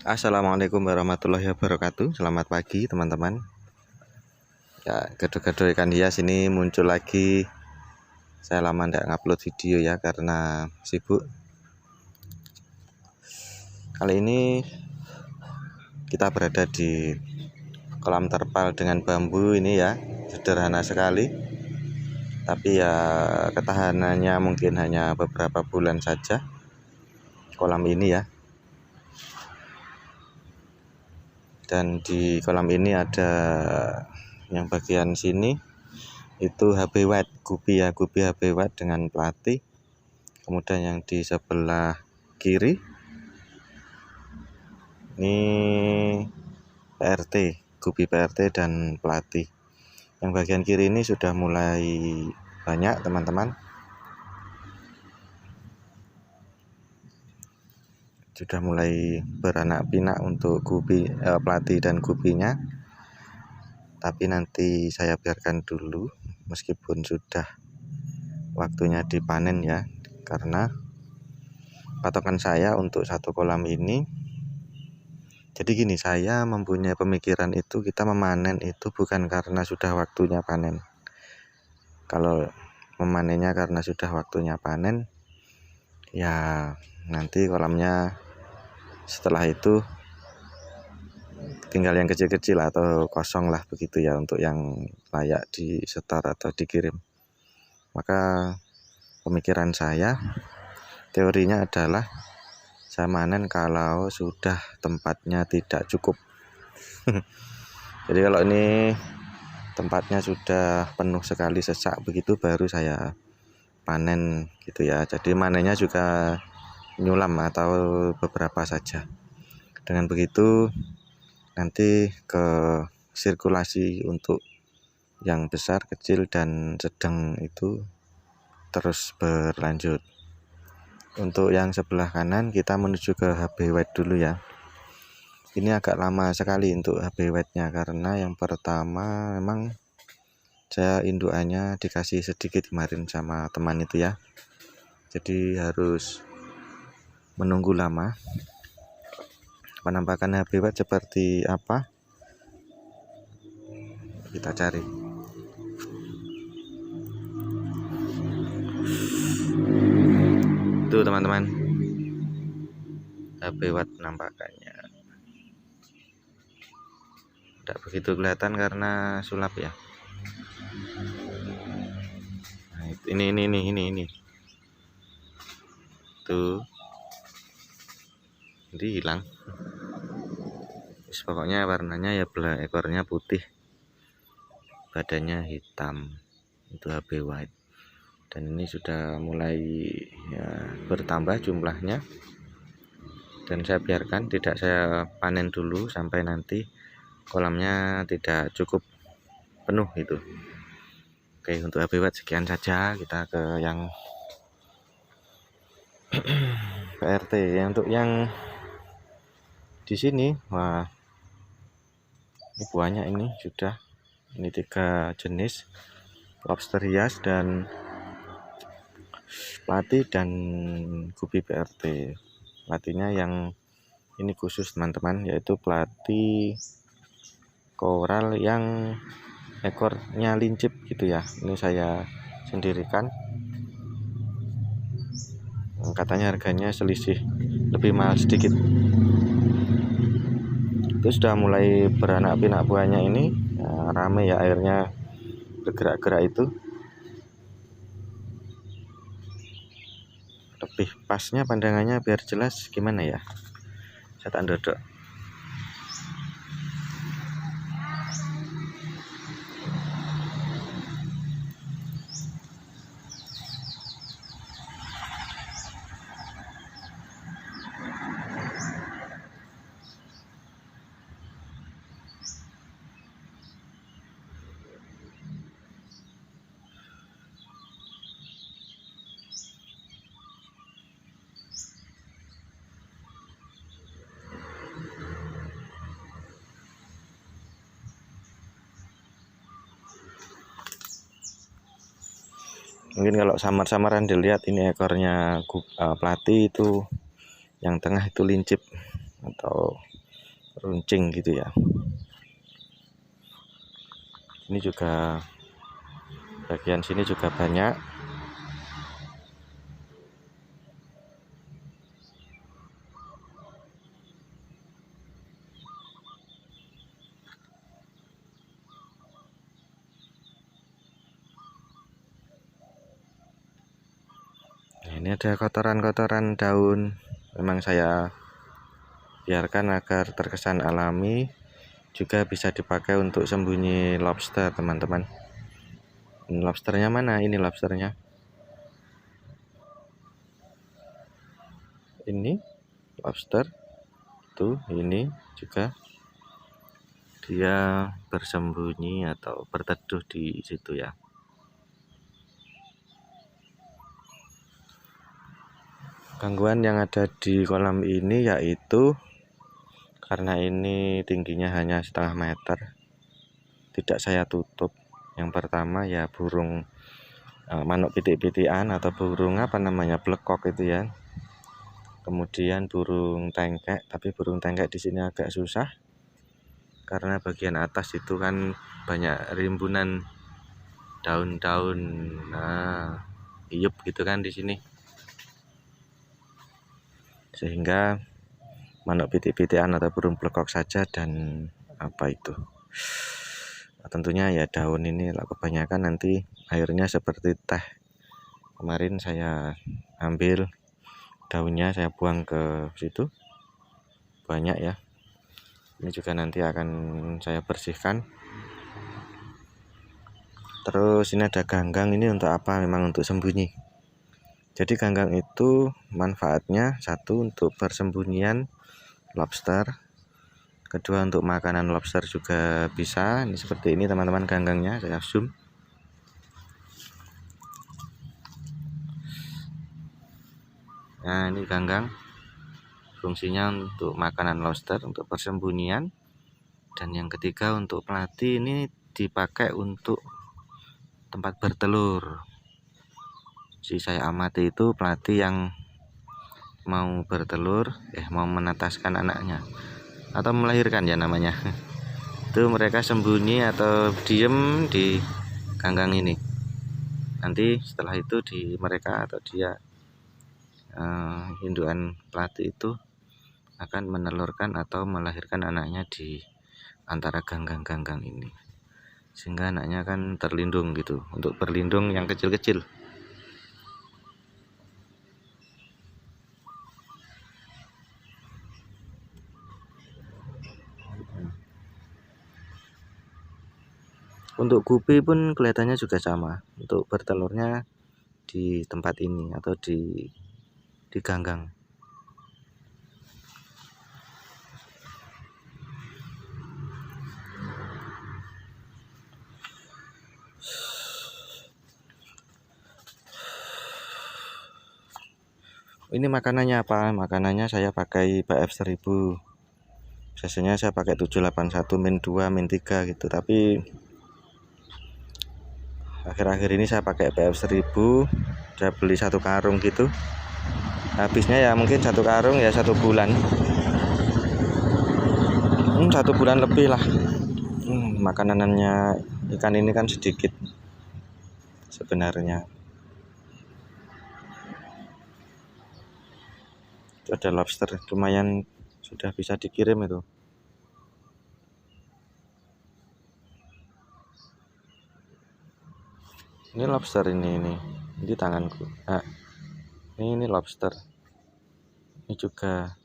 Assalamualaikum warahmatullahi wabarakatuh. Selamat pagi teman-teman. Ya, gado-gado ikan hias ini muncul lagi. Saya lama tidak ngupload video ya karena sibuk. Kali ini kita berada di kolam terpal dengan bambu ini ya. Sederhana sekali. Tapi ya ketahanannya mungkin hanya beberapa bulan saja. Kolam ini ya. Dan di kolam ini ada yang bagian sini itu HB white, gupi HB white dengan pelatih. Kemudian yang di sebelah kiri ini PRT, gupi PRT dan pelatih. Yang bagian kiri ini sudah mulai banyak teman-teman. Sudah mulai beranak pinak untuk gupi pelatih dan gupinya. Tapi nanti saya biarkan dulu meskipun sudah waktunya dipanen ya, karena patokan saya untuk satu kolam ini. Jadi gini, saya mempunyai pemikiran itu kita memanen itu bukan karena sudah waktunya panen. Kalau memanennya karena sudah waktunya panen, ya nanti kolamnya setelah itu tinggal yang kecil-kecil atau kosong lah begitu ya, untuk yang layak disetor atau dikirim. Maka pemikiran saya, teorinya adalah saya panen kalau sudah tempatnya tidak cukup. Jadi kalau ini tempatnya sudah penuh sekali, sesak begitu, baru saya panen gitu ya. Jadi manennya juga nyulam atau beberapa saja. Dengan begitu nanti ke sirkulasi untuk yang besar, kecil, dan sedang itu terus berlanjut. Untuk yang sebelah kanan kita menuju ke HB white dulu ya. Ini agak lama sekali untuk HB white-nya karena yang pertama memang saya indukannya dikasih sedikit kemarin sama teman itu ya. Jadi harus menunggu lama. Penampakan HB white seperti apa? Kita cari. Tuh teman-teman, HB white penampakannya tidak begitu kelihatan karena sulap ya. Nah, ini tuh, jadi hilang. Pokoknya warnanya ya belah, ekornya putih, badannya hitam, itu HB white. Dan ini sudah mulai ya bertambah jumlahnya, dan saya biarkan, tidak saya panen dulu sampai nanti kolamnya tidak cukup penuh itu. Oke, untuk HB white sekian saja. Kita ke yang PRT. Untuk yang di sini, wah ini banyak, ini sudah, ini 3 jenis lobster hias dan pelatih dan gupi PRT. Pelatihnya yang ini khusus teman-teman, yaitu pelatih koral yang ekornya lincip gitu ya. Ini saya sendirikan, katanya harganya selisih lebih mahal sedikit. Itu sudah mulai beranak pinak buahnya ini ya, rame ya, airnya bergerak-gerak itu. Lebih pasnya pandangannya biar jelas gimana ya, saya tak dodok. Mungkin kalau samar-samaran dilihat ini ekornya pelatih itu yang tengah itu lincip atau runcing gitu ya. Ini juga bagian sini juga banyak. Nah, ini ada kotoran-kotoran daun. Memang saya biarkan agar terkesan alami, juga bisa dipakai untuk sembunyi lobster, teman-teman. Ini lobsternya mana? Ini lobsternya. Ini lobster. Tuh, ini juga dia bersembunyi atau berteduh di situ ya. Gangguan yang ada di kolam ini yaitu karena ini tingginya hanya 1,5 meter, tidak saya tutup. Yang pertama ya burung manuk pitik-pitikan atau burung apa namanya, blekok itu ya. Kemudian burung tengkek, tapi burung tengkek di sini agak susah karena bagian atas itu kan banyak rimbunan daun-daun, hiup gitu kan di sini, sehingga manuk pitik-pitikan atau burung blekok saja. Dan apa itu, tentunya ya daun ini kebanyakan nanti airnya seperti teh. Kemarin saya ambil daunnya, saya buang ke situ, banyak ya. Ini juga nanti akan saya bersihkan. Terus ini ada ganggang, ini untuk apa? Memang untuk sembunyi. Jadi ganggang itu manfaatnya satu untuk persembunyian lobster, kedua untuk makanan lobster juga bisa. Ini seperti ini teman-teman ganggangnya, saya zoom. Nah, ini ganggang fungsinya untuk makanan lobster, untuk persembunyian. Dan yang ketiga untuk pelatih, ini dipakai untuk tempat bertelur. Si saya amati itu pelatih yang mau bertelur, mau menetaskan anaknya atau melahirkan ya namanya. Itu mereka sembunyi atau diem di ganggang ini. Nanti setelah itu mereka atau dia indukan pelatih itu akan menelurkan atau melahirkan anaknya di antara ganggang-ganggang ini, sehingga anaknya kan terlindung gitu, untuk berlindung yang kecil-kecil. Untuk gupi pun kelihatannya juga sama, untuk bertelurnya di tempat ini atau di ganggang. Ini makanannya apa? Makanannya saya pakai BF1000. Biasanya saya pakai 781 min 2 min 3 gitu, tapi akhir-akhir ini saya pakai BF1000. Saya beli 1 karung gitu, habisnya ya mungkin 1 karung ya 1 bulan. 1 bulan lebih lah. Makanannya ikan ini kan sedikit sebenarnya. Itu ada lobster, lumayan sudah bisa dikirim itu. Ini lobster ini tanganku. Nah, ini lobster. Ini juga.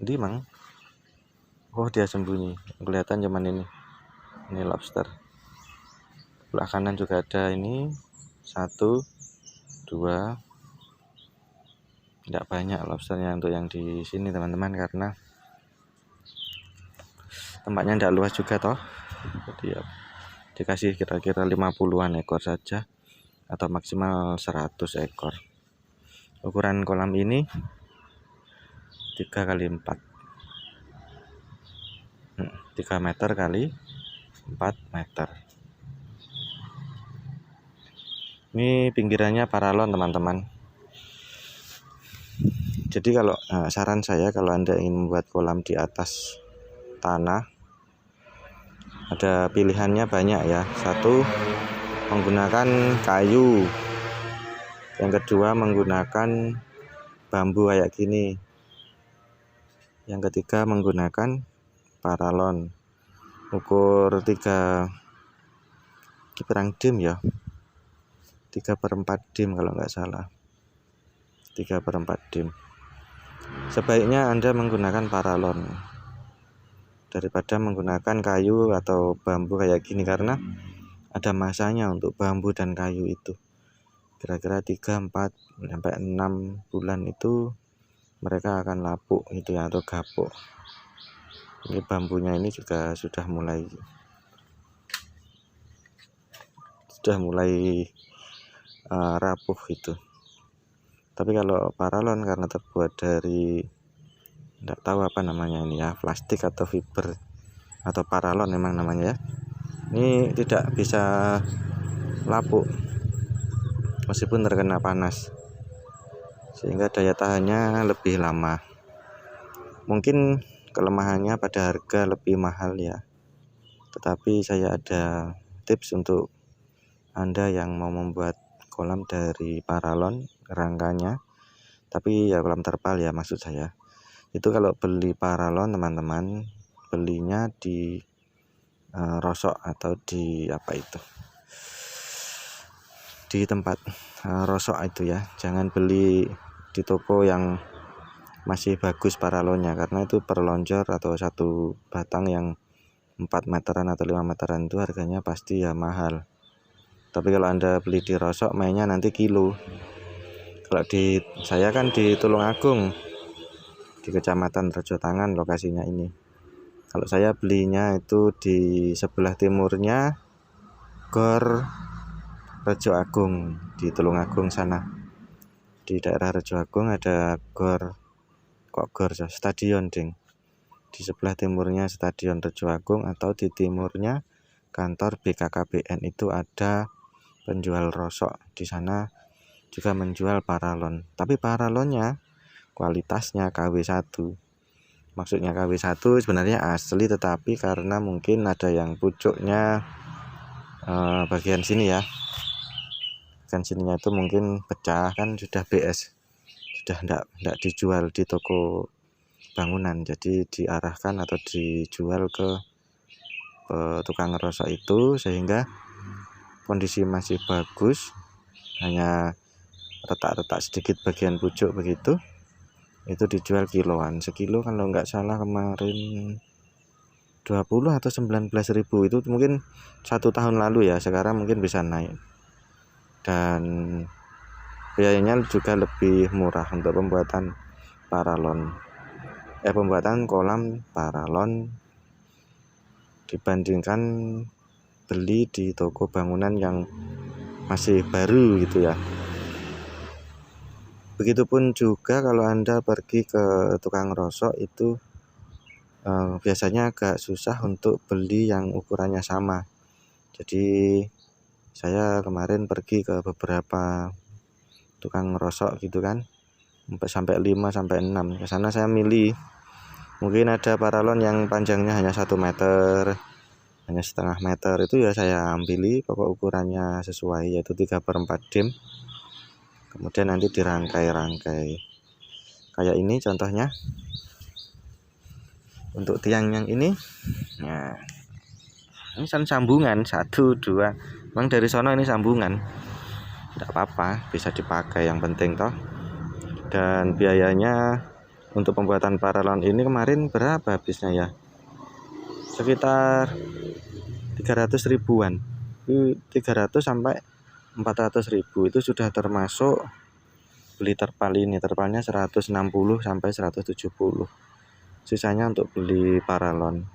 Ini mang. Oh, dia sembunyi. Kelihatan cuman ini. Ini lobster. Sebelah kanan juga ada ini. 1, 2. Tidak banyak lobsternya untuk yang di sini teman-teman, karena tempatnya tidak luas juga toh. Jadi ya, dikasih kira-kira 50-an ekor saja atau maksimal 100 ekor. Ukuran kolam ini 3x4, 3 meter kali 4 meter. Ini pinggirannya paralon teman-teman. Jadi kalau saran saya kalau Anda ingin membuat kolam di atas tanah, ada pilihannya banyak ya. Satu, menggunakan kayu. Yang kedua, menggunakan bambu kayak gini. Yang ketiga, menggunakan paralon ukur 3 dim ya, 3/4 dim kalau nggak salah, 3/4 dim. Sebaiknya Anda menggunakan paralon daripada menggunakan kayu atau bambu kayak gini, karena ada masanya untuk bambu dan kayu itu. Kira-kira 3, 4 sampai 6 bulan itu mereka akan lapuk gitu ya, atau gapuk. Ini bambunya ini juga sudah mulai rapuh gitu. Tapi kalau paralon karena terbuat dari tidak tahu apa namanya ini ya, plastik atau fiber atau paralon memang namanya ya, ini tidak bisa lapuk meskipun terkena panas, sehingga daya tahannya lebih lama. Mungkin kelemahannya pada harga lebih mahal ya, tetapi saya ada tips untuk Anda yang mau membuat kolam dari paralon rangkanya, tapi ya kolam terpal ya maksud saya. Itu kalau beli paralon teman-teman, belinya di rosok atau di di tempat rosok itu ya. Jangan beli di toko yang masih bagus paralonnya, karena itu per lonjor atau satu batang yang 4 meteran atau 5 meteran itu harganya pasti ya mahal. Tapi kalau Anda beli di rosok mainnya nanti kilo. Kalau di saya kan di Tulungagung, di Kecamatan Rejotangan lokasinya ini. Kalau saya belinya itu di sebelah timurnya Gor Rejo Agung, di Tulungagung sana. Di daerah Rejo Agung ada stadion ding. Di sebelah timurnya Stadion Rejo Agung, atau di timurnya kantor BKKBN itu ada penjual rosok. Di sana juga menjual paralon, tapi paralonnya kualitasnya KW1. Maksudnya KW1 sebenarnya asli, tetapi karena mungkin ada yang pucuknya bagian sini ya, bagian sininya itu mungkin pecah, kan sudah BS, sudah enggak dijual di toko bangunan, jadi diarahkan atau dijual ke tukang rosok itu, sehingga kondisi masih bagus, hanya retak-retak sedikit bagian pucuk begitu. Itu dijual kiloan, sekilo kalau nggak salah kemarin 20 atau 19.000. Itu mungkin 1 tahun lalu ya, sekarang mungkin bisa naik. Dan biayanya juga lebih murah untuk pembuatan kolam paralon dibandingkan beli di toko bangunan yang masih baru gitu ya. Begitupun juga kalau Anda pergi ke tukang rosok itu biasanya agak susah untuk beli yang ukurannya sama. Jadi saya kemarin pergi ke beberapa tukang rosok gitu kan, sampai 5 sampai 6. Ke sana saya milih, mungkin ada paralon yang panjangnya hanya 1 meter, hanya setengah meter, itu ya saya ambil pokok ukurannya sesuai, yaitu 3/4 dim. Kemudian nanti dirangkai-rangkai kayak ini contohnya. Untuk tiang yang ini, nah ini sambungan 1, 2, memang dari sono ini sambungan, tidak apa-apa, bisa dipakai, yang penting toh. Dan biayanya untuk pembuatan paralon ini kemarin berapa habisnya ya, sekitar 300 ribuan, 300 sampai 400 ribu. Itu sudah termasuk beli terpal ini, terpalnya 160 sampai 170, sisanya untuk beli paralon.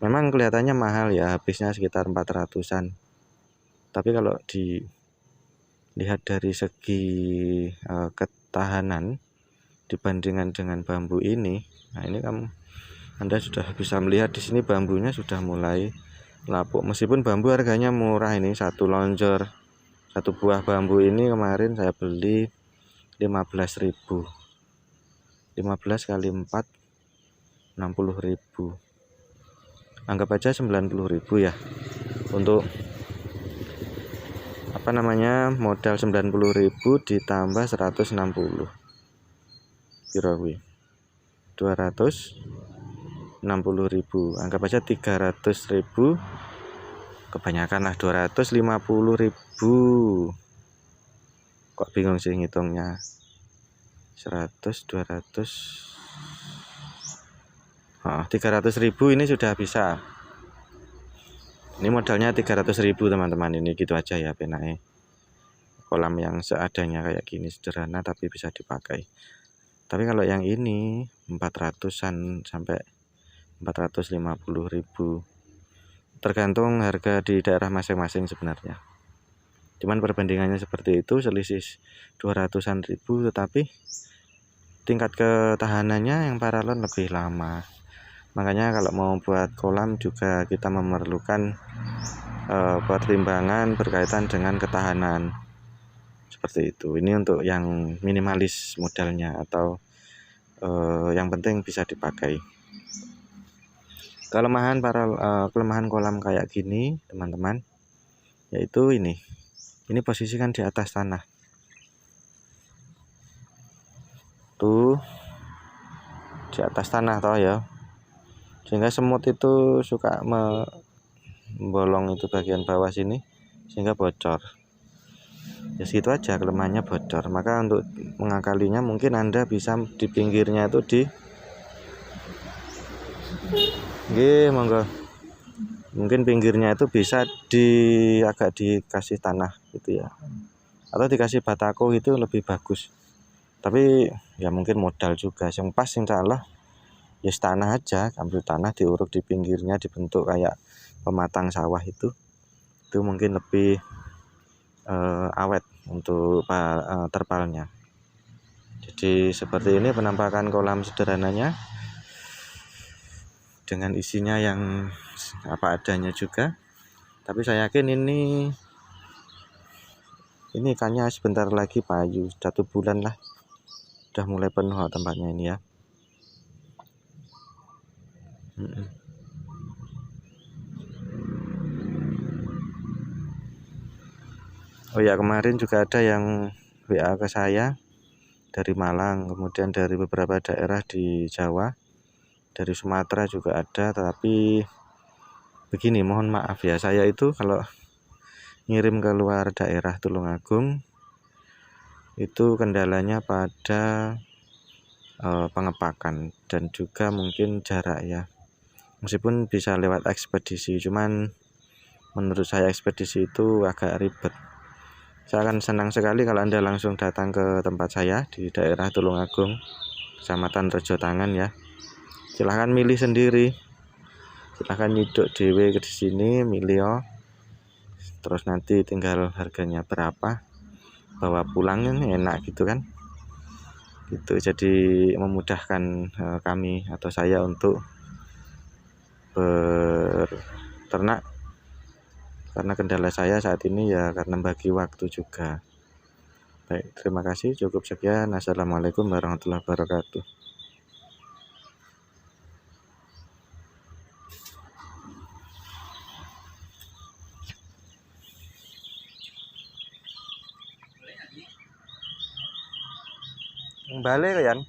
Memang kelihatannya mahal ya, habisnya sekitar 400-an. Tapi kalau dilihat dari segi ketahanan dibandingkan dengan bambu ini, nah ini Anda sudah bisa melihat di sini bambunya sudah mulai lapuk. Meskipun bambu harganya murah, ini satu buah bambu ini kemarin saya beli 15.000. 15 kali 4 60.000. Anggap aja 90.000 ya. Untuk apa namanya, modal 90.000 ditambah 160. Piro kuwi? 260.000. Anggap aja 300.000. Kebanyakan lah, 250.000. Kok bingung sih ngitungnya. 100 200 300.000 ini sudah bisa. Ini modalnya 300.000 teman-teman. Ini gitu aja ya penake. Kolam yang seadanya kayak gini, sederhana tapi bisa dipakai. Tapi kalau yang ini 400-an sampai 450.000, tergantung harga di daerah masing-masing sebenarnya. Cuman perbandingannya seperti itu, selisih 200-an ribu, tetapi tingkat ketahanannya yang paralon lebih lama. Makanya kalau mau buat kolam juga kita memerlukan pertimbangan berkaitan dengan ketahanan. Seperti itu. Ini untuk yang minimalis modalnya, atau yang penting bisa dipakai. Kelemahan kolam kayak gini teman-teman, yaitu ini posisi kan di atas tanah tuh, di atas tanah toh ya, sehingga semut itu suka membolong itu bagian bawah sini sehingga bocor. Ya segitu aja kelemahannya, bocor. Maka untuk mengakalinya mungkin Anda bisa di pinggirnya itu monggo. Mungkin pinggirnya itu bisa agak dikasih tanah gitu ya, atau dikasih batako, itu lebih bagus. Tapi ya mungkin modal juga yang pas, insya Allah ya tanah aja, ambil tanah diuruk di pinggirnya, dibentuk kayak pematang sawah itu mungkin lebih awet untuk terpalnya. Jadi seperti ini penampakan kolam sederhananya, dengan isinya yang apa adanya juga. Tapi saya yakin ini ikannya sebentar lagi payu, 1 bulan lah udah mulai penuh tempatnya ini ya. Oh ya, kemarin juga ada yang WA ke saya dari Malang, kemudian dari beberapa daerah di Jawa, dari Sumatera juga ada. Tapi begini, mohon maaf ya, saya itu kalau ngirim ke luar daerah Tulungagung itu kendalanya pada pengepakan dan juga mungkin jarak ya. Meskipun bisa lewat ekspedisi, cuman menurut saya ekspedisi itu agak ribet. Saya akan senang sekali kalau Anda langsung datang ke tempat saya di daerah Tulungagung, Kecamatan Rejotangan ya. Silahkan milih sendiri, silahkan nyiduk dewe ke sini, milih terus nanti tinggal harganya berapa, bawa pulang ini enak gitu kan. Gitu, jadi memudahkan kami atau saya untuk berternak. Karena kendala saya saat ini ya karena bagi waktu juga. Baik, terima kasih, cukup sekian. Assalamualaikum warahmatullahi wabarakatuh. Balik kan?